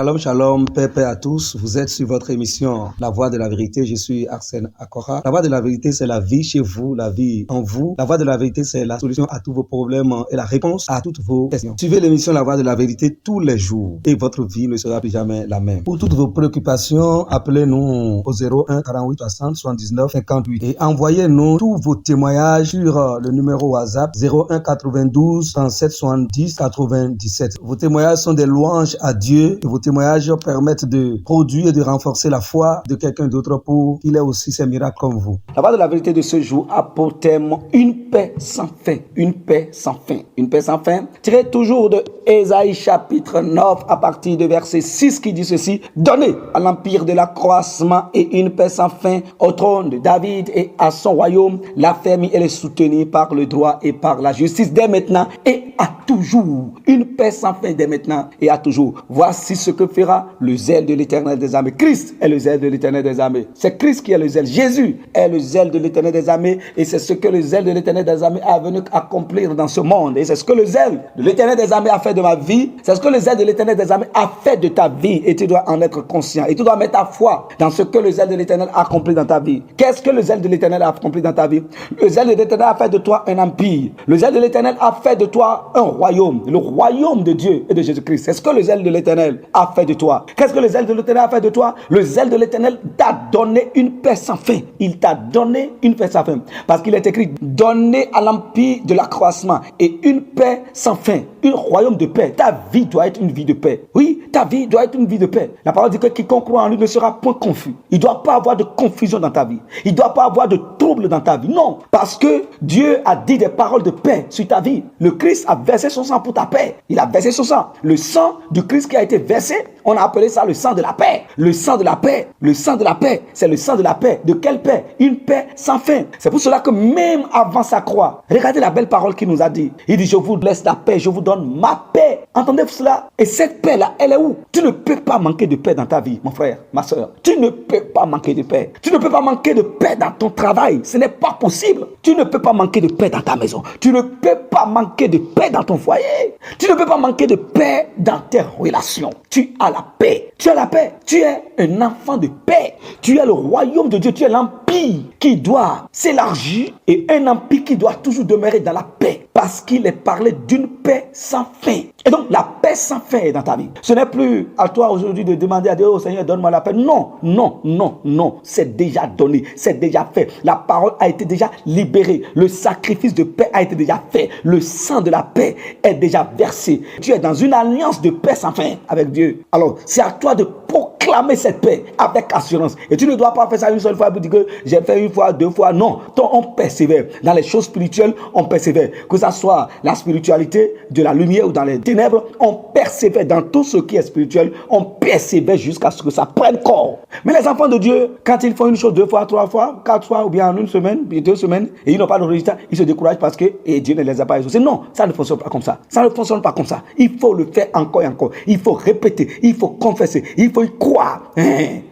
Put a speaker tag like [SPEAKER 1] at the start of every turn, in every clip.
[SPEAKER 1] Shalom, shalom, paix, paix à tous. Vous êtes sur votre émission La Voix de la Vérité. Je suis Arsène Akora. La Voix de la Vérité, c'est la vie chez vous, la vie en vous. La Voix de la Vérité, c'est la solution à tous vos problèmes et la réponse à toutes vos questions. Suivez l'émission La Voix de la Vérité tous les jours et votre vie ne sera plus jamais la même. Pour toutes vos préoccupations, appelez-nous au 01 48 60 79 58 et envoyez-nous tous vos témoignages sur le numéro WhatsApp 01 92 37 70 97. Vos témoignages sont des louanges à Dieu et vos témoignages permettent de produire et de renforcer la foi de quelqu'un d'autre pour qu'il ait aussi ses miracles comme vous. La Voix de la Vérité de ce jour a pour thème une paix sans fin. Une paix sans fin. Une paix sans fin. Tiré toujours de Ésaïe chapitre 9 à partir de verset 6 qui dit ceci. Donnez à l'empire de l'accroissement et une paix sans fin au trône de David et à son royaume. La ferme elle est soutenue par le droit et par la justice dès maintenant et à toujours. Une paix sans fin dès maintenant et à toujours. Voici ce que fera le zèle de l'Éternel des armées. Christ est le zèle de l'Éternel des armées. C'est Christ qui est le zèle. Jésus est le zèle de l'Éternel des armées et c'est ce que le zèle de l'Éternel des armées a venu accomplir dans ce monde. Et c'est ce que le zèle de l'Éternel des armées a fait de ma vie. C'est ce que le zèle de l'Éternel des armées a fait de ta vie et tu dois en être conscient. Et tu dois mettre ta foi dans ce que le zèle de l'Éternel a accompli dans ta vie. Qu'est-ce que le zèle de l'Éternel a accompli dans ta vie? Le zèle de l'Éternel a fait de toi un empire. Le zèle de l'Éternel a fait de toi un royaume. Le royaume de Dieu et de Jésus-Christ. C'est ce que le zèle de l'Éternel a fait de toi. Qu'est-ce que le zèle de l'Éternel a fait de toi? Le zèle de l'Éternel t'a donné une paix sans fin. Il t'a donné une paix sans fin. Parce qu'il est écrit, donnez à l'empire de l'accroissement et une paix sans fin. Un royaume de paix. Ta vie doit être une vie de paix. Oui, ta vie doit être une vie de paix. La parole dit que quiconque croit en lui ne sera point confus. Il ne doit pas avoir de confusion dans ta vie. Il ne doit pas avoir de trouble dans ta vie. Non, parce que Dieu a dit des paroles de paix sur ta vie. Le Christ a versé son sang pour ta paix. Il a versé son sang. Le sang du Christ qui a été versé, on a appelé ça le sang de la paix. Le sang de la paix. Le sang de la paix. C'est le sang de la paix. De quelle paix? Une paix sans fin. C'est pour cela que même avant sa croix, regardez la belle parole qu'il nous a dit. Il dit, je vous laisse la paix, je vous donne ma paix. Entendez cela? Et cette paix-là, elle est où? Tu ne peux pas manquer de paix dans ta vie, mon frère, ma soeur. Tu ne peux pas manquer de paix. Tu ne peux pas manquer de paix dans ton travail. Ce n'est pas possible. Tu ne peux pas manquer de paix dans ta maison. Tu ne peux pas manquer de paix dans ton foyer. Tu ne peux pas manquer de paix dans tes relations. Tu as la paix. Tu as la paix. Tu es un enfant de paix. Tu es le royaume de Dieu. Tu es l'empire qui doit s'élargir et un empire qui doit toujours demeurer dans la paix. Parce qu'il est parlé d'une paix sans fin. Et donc, la paix sans fin est dans ta vie. Ce n'est plus à toi aujourd'hui de demander à Dieu, oh Seigneur, donne-moi la paix. Non, non, non, non. C'est déjà donné. C'est déjà fait. La parole a été déjà libérée. Le sacrifice de paix a été déjà fait. Le sang de la paix est déjà versé. Tu es dans une alliance de paix sans fin avec Dieu. Alors, c'est à toi de proclamer cette paix avec assurance. Et tu ne dois pas faire ça une seule fois pour dire que j'ai fait une fois, deux fois. Non, on persévère. Dans les choses spirituelles, on persévère. Que ça soit la spiritualité de la lumière ou dans les ténèbres, on persévère dans tout ce qui est spirituel. On persévère jusqu'à ce que ça prenne corps. Mais les enfants de Dieu, quand ils font une chose deux fois, trois fois, quatre fois, ou bien en une semaine, puis 2 semaines, et ils n'ont pas de résultat, ils se découragent parce que Dieu ne les a pas exaucés. Non, ça ne fonctionne pas comme ça. Ça ne fonctionne pas comme ça. Il faut le faire encore et encore. Il faut répéter, il faut confesser, il faut y croire.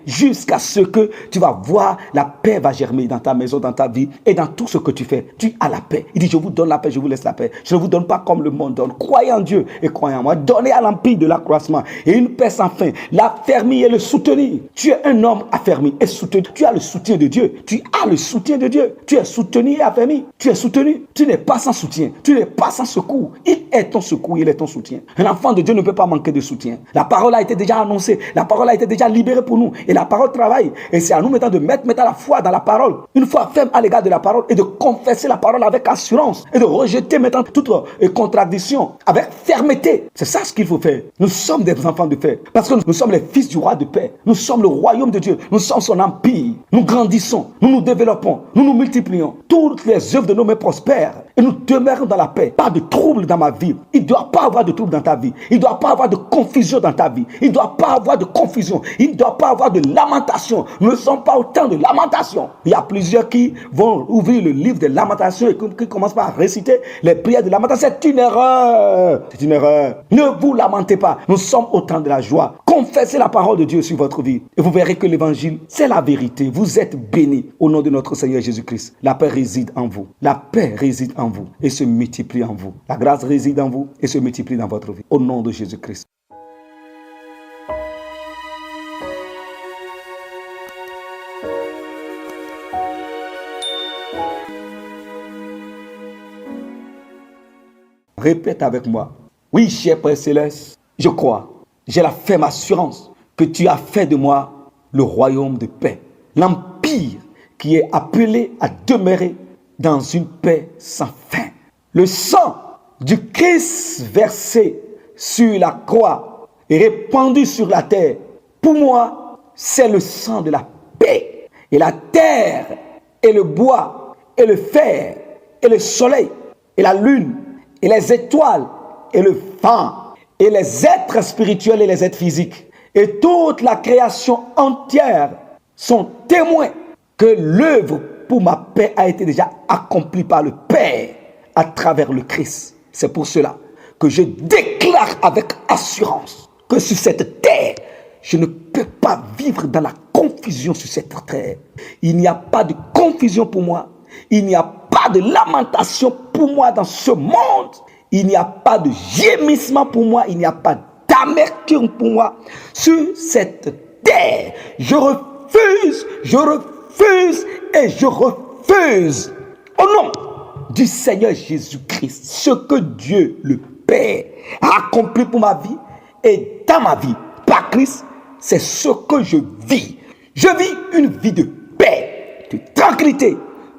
[SPEAKER 1] Jusqu'à ce que tu vas voir la paix va germer dans ta maison, dans ta vie et dans tout ce que tu fais. Tu as la paix. Il dit, je vous donne la paix, je vous laisse la paix. Je ne vous donne pas comme le monde donne. Croyez en Dieu et croyez en moi. Donnez à l'empire de l'accroissement et une paix sans fin. L'affermir et le soutenir. Tu es un homme affermi et soutenu. Tu as le soutien de Dieu. Tu as le soutien de Dieu. Tu es soutenu et affermi. Tu es soutenu. Tu n'es pas sans soutien. Tu n'es pas sans secours. Il est ton secours, il est ton soutien. Un enfant de Dieu ne peut pas manquer de soutien. La parole a été déjà annoncée. La parole a été déjà libérée pour nous. Et la parole travaille. Et c'est à nous maintenant de mettre la foi dans la parole. Une foi ferme à l'égard de la parole et de confesser la parole avec assurance et de rejeter maintenant toute contradiction avec fermeté. C'est ça ce qu'il faut faire. Nous sommes des enfants de paix parce que nous sommes les fils du roi de paix. Nous sommes le royaume de Dieu. Nous sommes son empire. Nous grandissons. Nous nous développons. Nous nous multiplions. Toutes les œuvres de nos mains prospèrent et nous demeurons dans la paix. Pas de trouble dans ma vie. Il ne doit pas avoir de trouble dans ta vie. Il ne doit pas avoir de confusion dans ta vie. Il ne doit pas avoir de confusion. Il ne doit pas avoir de lamentation. Nous ne sommes pas au temps de lamentation. Il y a plusieurs qui vont ouvrir le livre des lamentations et qui commencent par réciter les prières de lamentation. C'est une erreur. C'est une erreur. Ne vous lamentez pas. Nous sommes au temps de la joie. Confessez la parole de Dieu sur votre vie et vous verrez que l'évangile, c'est la vérité. Vous êtes bénis au nom de notre Seigneur Jésus-Christ. La paix réside en vous. La paix réside en vous et se multiplie en vous. La grâce réside en vous et se multiplie dans votre vie. Au nom de Jésus-Christ.
[SPEAKER 2] Répète avec moi. Oui, cher Père Céleste, je crois, j'ai la ferme assurance que tu as fait de moi le royaume de paix, l'empire qui est appelé à demeurer dans une paix sans fin. Le sang du Christ versé sur la croix et répandu sur la terre, pour moi, c'est le sang de la paix. Et la terre, et le bois, et le fer, et le soleil, et la lune, et les étoiles, et le vent, et les êtres spirituels et les êtres physiques, et toute la création entière sont témoins que l'œuvre pour ma paix a été déjà accomplie par le Père à travers le Christ. C'est pour cela que je déclare avec assurance que sur cette terre, je ne peux pas vivre dans la confusion sur cette terre. Il n'y a pas de confusion pour moi. Il n'y a pas de lamentation pour moi dans ce monde. Il n'y a pas de gémissement pour moi. Il n'y a pas d'amertume pour moi sur cette terre. Je refuse et je refuse au nom du Seigneur Jésus-Christ ce que Dieu le Père a accompli pour ma vie et dans ma vie. Par Christ, c'est ce que je vis. Je vis une vie de paix, de tranquillité,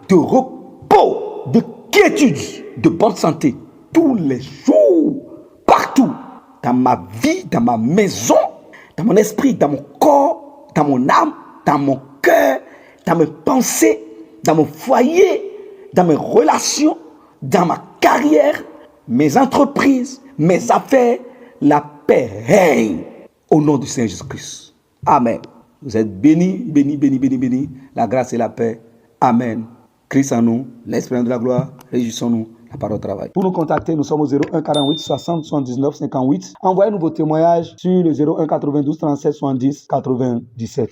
[SPEAKER 2] de repos, de quiétude, de bonne santé tous les jours, partout, dans ma vie, dans ma maison, dans mon esprit, dans mon corps, dans mon âme, dans mon cœur, dans mes pensées, dans mon foyer, dans mes relations, dans ma carrière, mes entreprises, mes affaires. La paix règne au nom du Seigneur Jésus-Christ. Amen. Vous êtes bénis, bénis, bénis, bénis, bénis. La grâce et la paix. Amen. Christ en nous, l'espérance de la gloire. Réjouissons-nous. La parole travaille.
[SPEAKER 1] Pour nous contacter, nous sommes au 01 48 60 79 58. Envoyez-nous vos témoignages sur le 01 92 37 70 97.